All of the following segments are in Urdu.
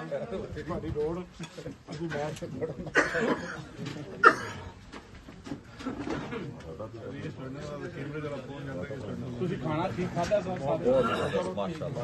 ਤੁਸੀਂ ਖਾਣਾ ਠੀਕ ਖਾਧਾ ਸਰ ਸਾਰੇ ਮਾਸ਼ਾਅੱਲਾ।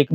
1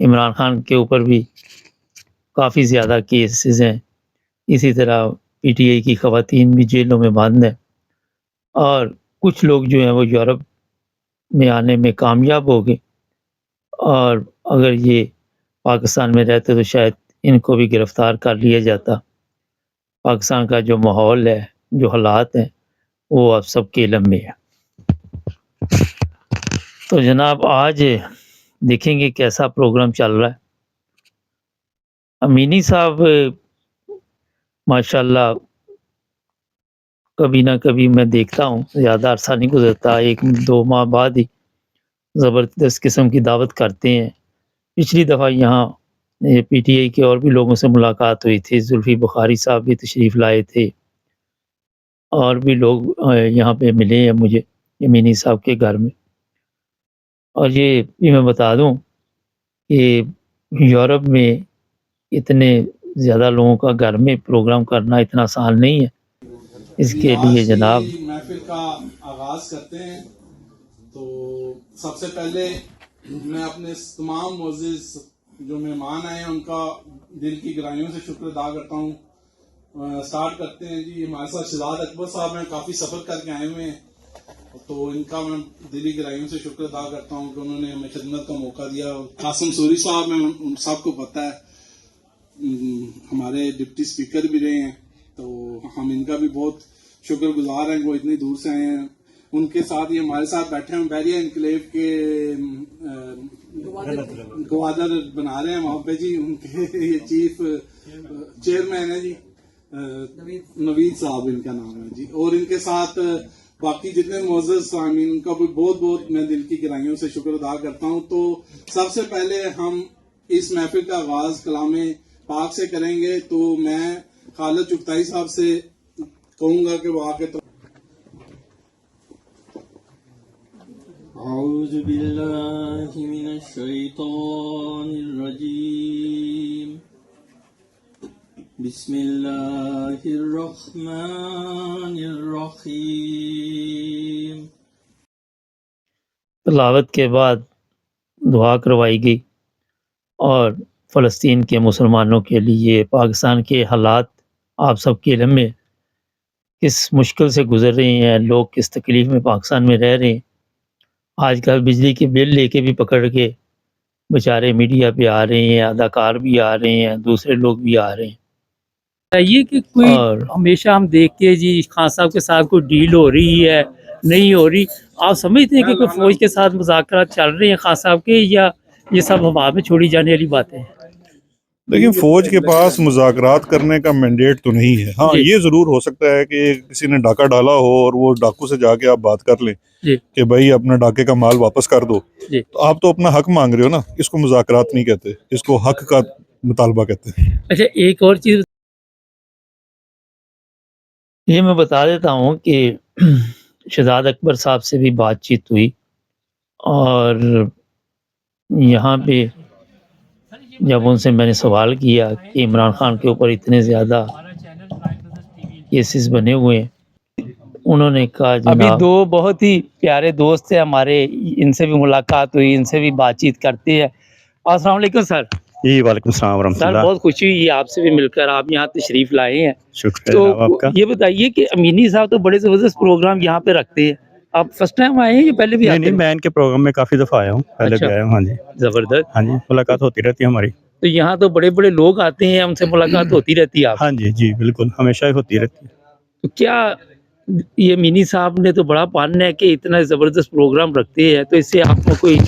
عمران خان کے اوپر بھی کافی زیادہ کیسز ہیں، اسی طرح پی ٹی آئی کی خواتین بھی جیلوں میں بند ہیں، اور کچھ لوگ جو ہیں وہ یورپ میں آنے میں کامیاب ہو گئے، اور اگر یہ پاکستان میں رہتے تو شاید ان کو بھی گرفتار کر لیا جاتا۔ پاکستان کا جو ماحول ہے، جو حالات ہیں، وہ اب سب کے علم میں ہے۔ تو جناب آج دیکھیں گے کیسا پروگرام چل رہا ہے۔ امینی صاحب ماشاءاللہ کبھی نہ کبھی میں دیکھتا ہوں، زیادہ عرصہ نہیں گزرتا، 1-2 ماہ بعد ہی زبردست قسم کی دعوت کرتے ہیں۔ پچھلی دفعہ یہاں پی ٹی آئی کے اور بھی لوگوں سے ملاقات ہوئی تھی، زلفی بخاری صاحب بھی تشریف لائے تھے، اور بھی لوگ یہاں پہ ملے ہیں مجھے امینی صاحب کے گھر میں۔ اور یہ بھی میں بتا دوں کہ یورپ میں اتنے زیادہ لوگوں کا گھر میں پروگرام کرنا اتنا آسان نہیں ہے، اس کے لیے جناب آج کی محفل کا آغاز کرتے ہیں۔ تو سب سے پہلے میں اپنے تمام معزز جو مہمان آئے ہیں ان کا دل کی گہرائیوں سے شکر ادا کرتا ہوں۔ سٹارٹ کرتے ہیں جی، ہمارے ساتھ شہزاد اکبر صاحب ہیں، کافی سفر کر کے آئے ہوئے ہیں، تو ان کا میں دلی گہرائیوں سے شکر ادا کرتا ہوں کہ انہوں نے ہمیں خدمت کا موقع دیا۔ قاسم سوری صاحب ہیں، ان سب کو پتہ ہے، ہمارے ڈپٹی اسپیکر بھی رہے ہیں، تو ہم ان کا بھی بہت شکر گزار ہیں کہ وہ اتنی دور سے آئے ہیں۔ ان کے ساتھ ہی ہمارے ساتھ بیٹھے ہیں بحریہ انکلیو کے گوادر بنا رہے ہیں وہاں پہ جی، ان کے یہ چیف چیئرمین ہے جی، نوید صاحب ان کا نام ہے جی، اور ان کے ساتھ باقی جتنے معزز سامعین ان کا بھی بہت بہت میں دل کی گہرائیوں سے شکر ادا کرتا ہوں۔ تو سب سے پہلے ہم اس محفل کا آغاز کلام پاک سے کریں گے، تو میں خالد چغتائی صاحب سے کہوں گا کہ وہ آ کے تو اعوذ باللہ من الشیطان الرجیم، بسم اللہ الرحمن الرحیم۔ تلاوت کے بعد دعا کروائی گئی، اور فلسطین کے مسلمانوں کے لیے پاکستان کے حالات آپ سب کے علم میں کس مشکل سے گزر رہے ہیں، لوگ کس تکلیف میں پاکستان میں رہ رہے ہیں۔ آج کل بجلی کے بل لے کے بھی پکڑ کے بیچارے میڈیا پہ آ رہے ہیں، اداکار بھی آ رہے ہیں، دوسرے لوگ بھی آ رہے ہیں۔ یہ کہ کوئی اور ہمیشہ ہم دیکھتے ہیں جی خان صاحب کے ساتھ کوئی ڈیل ہو رہی ہے نہیں ہو رہی، آپ سمجھتے ہیں کہ کوئی فوج کے ساتھ مذاکرات چل رہے ہیں خان صاحب کے، یا یہ سب ہوا میں چھوڑی جانے والی باتیں ہیں؟ لیکن فوج کے پاس مذاکرات کرنے کا مینڈیٹ تو نہیں ہے۔ ہاں جی یہ ضرور ہو سکتا ہے کہ کسی نے ڈاکہ ڈالا ہو اور وہ ڈاکو سے جا کے آپ بات کر لیں جی کہ بھائی اپنا ڈاکے کا مال واپس کر دو، جی تو آپ تو اپنا حق مانگ رہے ہو نا، اس کو مذاکرات نہیں کہتے، اس کو حق کا مطالبہ کہتے ہیں۔ اچھا ایک اور چیز یہ میں بتا دیتا ہوں کہ شہزاد اکبر صاحب سے بھی بات چیت ہوئی، اور یہاں پہ جب ان سے میں نے سوال کیا کہ عمران خان کے اوپر اتنے زیادہ کیسز بنے ہوئے ہیں، انہوں نے کہا ابھی جناب دو بہت ہی پیارے دوست ہیں ہمارے، ان سے بھی ملاقات ہوئی، ان سے بھی بات چیت کرتے ہیں۔ السلام علیکم سر۔ جی وعلیکم السلام ورحمۃ سر اللہ۔ بہت خوشی ہوئی آپ سے بھی مل کر، آپ یہاں تشریف لائے ہیں۔ شکریہ تو جناب آپ کا۔ یہ بتائیے کہ امینی صاحب تو بڑے زبردست پروگرام یہاں پہ رکھتے ہیں، آپ فرسٹ ٹائم آئے ہیں یا پہلے بھی نہیں آتے نہیں، ہیں؟ میں ان کے پروگرام میں کافی دفعہ آیا ہوں، پہلے اچھا بھی آیا ہوں۔ ہاں جی زبردست۔ ہاں جی، ملاقات ہوتی رہتی ہے ہماری۔ تو یہاں تو بڑے بڑے لوگ آتے ہیں، ان سے ملاقات ہوتی رہتی ہے آپ؟ ہاں جی جی بالکل، ہمیشہ ہی ہوتی رہتی ہے۔ تو کیا یہ امینی صاحب نے تو بڑا پان ہے کہ اتنا زبردست پروگرام رکھتے ہیں، تو اس سے آپ کو کوئی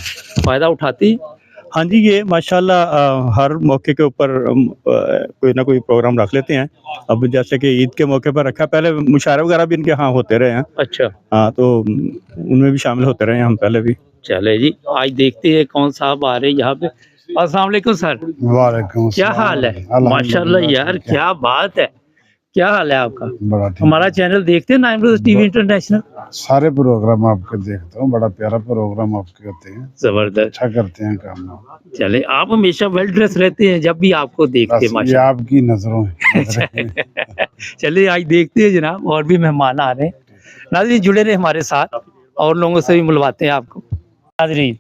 فائدہ اٹھاتے ہیں؟ ہاں جی، یہ ماشاءاللہ ہر موقع کے اوپر کوئی نہ کوئی پروگرام رکھ لیتے ہیں۔ اب جیسے کہ عید کے موقع پر رکھا، پہلے مشاعرے وغیرہ بھی ان کے ہاں ہوتے رہے ہیں، اچھا ہاں تو ان میں بھی شامل ہوتے رہے ہیں ہم پہلے بھی۔ چلے جی، آج دیکھتے ہیں کون صاحب آ رہے ہیں یہاں پہ۔ السلام علیکم سر، وعلیکم کیا السلام۔ حال ہے؟ الحمدللہ، ماشاءاللہ یار ٹھیک ہے، کیا بات ہے، کیا حال ہے آپ کا؟ بڑا ٹھیک ہمارا ہے۔ چینل دیکھتے ہیں نائن ٹی وی انٹرنیشنل؟ سارے پروگرام آپ کے دیکھتا ہوں، بڑا پیارا پروگرام آپ کے ہوتے ہیں، زبردست۔ اچھا کرتے ہیں کام آپ۔ چلے آپ ہمیشہ ویل ڈریس رہتے ہیں جب بھی آپ کو دیکھتے بس ہیں یہ ماشاءاللہ۔ آپ کی نظروں ہے، نظریں میں۔ چلیے آج دیکھتے ہیں جناب، اور بھی مہمان آ رہے ہیں۔ ناظرین جڑے رہے ہمارے ساتھ، اور لوگوں سے بھی ملواتے ہیں آپ کو۔ ناظرین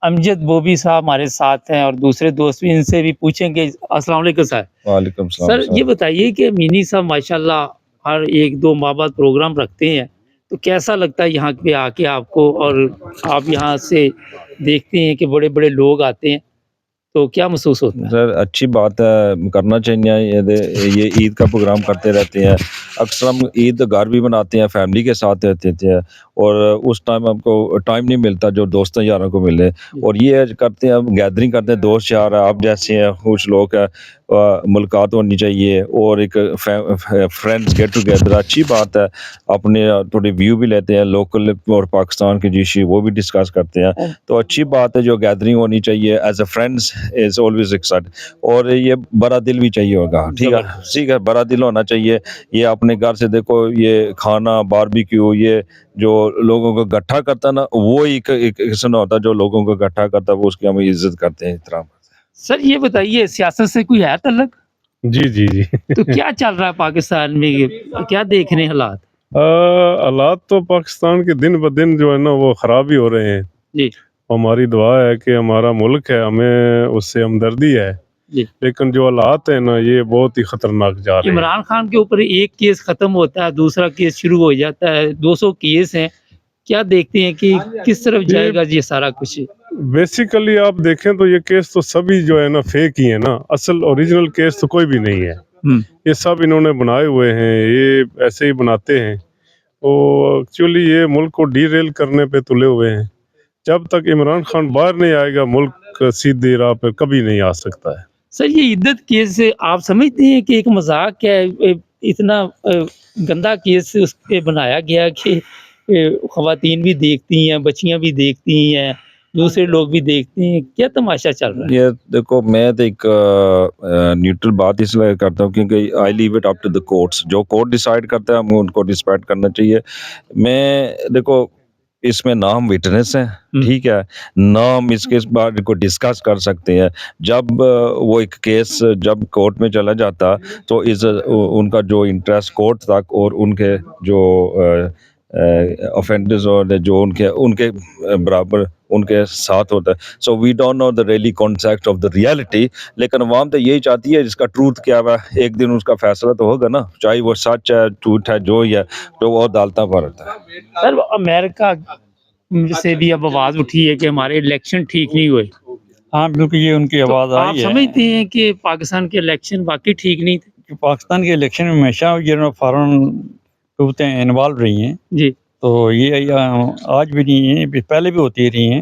امجد بوبی صاحب ہمارے ساتھ ہیں اور دوسرے دوست بھی، ان سے بھی پوچھیں گے. السلام علیکم سر. وعلیکم السلام. سر یہ بتائیے کہ امینی صاحب ماشاءاللہ ہر ایک دو ماہ بعد پروگرام رکھتے ہیں، تو کیسا لگتا ہے یہاں پہ آ کے آپ کو؟ اور آپ یہاں سے دیکھتے ہیں کہ بڑے بڑے لوگ آتے ہیں، تو کیا محسوس ہوتا ہے؟ سر اچھی بات ہے، کرنا چاہیے. یہ عید کا پروگرام کرتے رہتے ہیں. اکثر ہم عید گھر بھی مناتے ہیں، فیملی کے ساتھ رہتے تھے، اور اس ٹائم ہم کو ٹائم نہیں ملتا جو دوستوں یاروں کو ملے. اور یہ کرتے ہیں، گیدرنگ کرتے ہیں، دوست یار آپ جیسے ہیں کچھ لوگ ہیں، ملاقات ہونی چاہیے، اور ایک فرینڈز گیٹ ٹوگیدر اچھی بات ہے. اپنے تھوڑے ویو بھی لیتے ہیں لوکل اور پاکستان کی ایشو وہ بھی ڈسکس کرتے ہیں، تو اچھی بات ہے. جو گیدرنگ ہونی چاہیے as a friends is always excite. اور یہ بڑا دل بھی چاہیے ہوگا، ٹھیک ہے، بڑا دل ہونا چاہیے. یہ اپنے گھر سے دیکھو، یہ کھانا باربیکیو، یہ جو لوگوں کو اکٹھا کرتا ہے نا، وہ ایک قسم ہوتا ہے جو لوگوں کو اکٹھا کرتا ہے، وہ اس کی ہم عزت کرتے ہیں، احترام کرتے ہیں. سر یہ بتائیے سیاست سے کوئی ہے تعلق؟ جی جی جی تو کیا چل رہا ہے پاکستان میں، کیا دیکھ رہے ہیں حالات؟ حالات تو پاکستان کے دن بدن جو ہے نا وہ خراب ہی ہو رہے ہیں. جی. ہماری دعا ہے کہ ہمارا ملک ہے، ہمیں اس سے ہمدردی ہے، جی. لیکن جو حالات ہیں نا یہ بہت ہی خطرناک جا رہے ہیں. عمران خان کے اوپر ایک کیس ختم ہوتا ہے، دوسرا کیس شروع ہو جاتا ہے، 200 کیس ہیں. کیا دیکھتے ہیں کہ کس طرف جائے گا یہ سارا کچھ؟ بیسیکلی آپ دیکھیں تو یہ کیس تو سبھی جو ہے نا فیک ہی ہے نا، اصل اوریجنل کیس تو کوئی بھی نہیں ہے. یہ سب انہوں نے بنائے ہوئے ہیں، یہ ایسے ہی بناتے ہیں. اور ایکچولی یہ ملک کو ڈی ریل کرنے پہ تلے ہوئے ہیں. جب تک عمران خان باہر نہیں آئے گا ملک سیدھی راہ پہ کبھی نہیں آ سکتا ہے. سر یہ عدت کیس آپ سمجھتے ہیں کہ ایک مذاق ہے؟ اتنا گندا کیس اس پہ بنایا گیا کہ خواتین بھی دیکھتی ہیں، بچیاں بھی دیکھتی ہیں، دوسرے لوگ بھی دیکھتے ہیں. کیا تماشا چل رہا ہے؟ یہ دیکھو، میں تو ایک نیوٹرل بات اس لیے کرتا ہوں کیونکہ I leave it up to the courts. جو کورٹ ڈیسائیڈ کرتا ہے ہم ان کو ریسپیکٹ کرنا چاہیے. میں دیکھو اس میں نہ ہم وٹنس ہیں، ٹھیک ہے، نہ ہم اس کے بارے کو ڈسکس کر سکتے ہیں. جب وہ ایک کیس جب کورٹ میں چلا جاتا تو ان کا جو انٹرسٹ کورٹ تک اور ان کے جو offenders اور جو ان کے برابر ان کے ساتھ ہوتا ہے. So we don't know the really concept of the reality. لیکن عوام تو یہی چاہتی ہے جس کا ٹروتھ کیا ہے، ایک دن اس کا فیصلہ تو ہوگا نا، چاہے وہ سچ ہے جھوٹ ہے جو ہی ہے، تو وہ عدالتوں پر ہوتا ہے. سر امریکہ سے بھی اب آواز اٹھی ہے کہ ہمارے الیکشن ٹھیک نہیں ہوئے. ہاں بالکل، یہ ان کی تو آواز آپ آئی ہے. سمجھتے ہیں کہ پاکستان کے الیکشن واقعی ٹھیک نہیں تھے؟ کہ پاکستان کے الیکشن میں ہمیشہ یہ فارن قوتیں انوالو رہی ہیں. جی. تو یہ آج بھی نہیں ہیں، پہلے بھی ہوتی رہی ہیں.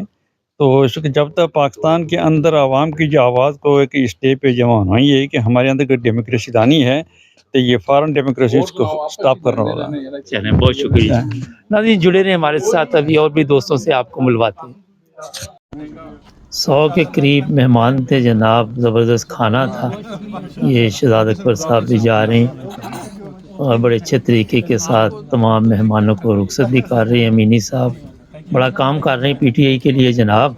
تو اس وقت جب تک پاکستان کے اندر عوام کی جو آواز کو ایک اسٹیج پہ جمع ہونا، یہ ہے کہ ہمارے اندر کوئی ڈیموکریسی دانی ہے، تو یہ فارن ڈیموکریسی اس کو سٹاپ کرنا ہوگا. چلیں، بہت شکریہ. ناظرین جڑے رہے ہمارے ساتھ، ابھی اور بھی دوستوں سے آپ کو ملواتے ہیں. 100 کے قریب مہمان تھے جناب، زبردست کھانا تھا. یہ شہزاد اکبر صاحب بھی جا رہے ہیں اور بڑے اچھے طریقے کے ساتھ تمام مہمانوں کو رخصت بھی کر رہے ہیں. امینی صاحب بڑا کام کر رہے ہیں پی ٹی آئی کے لیے جناب.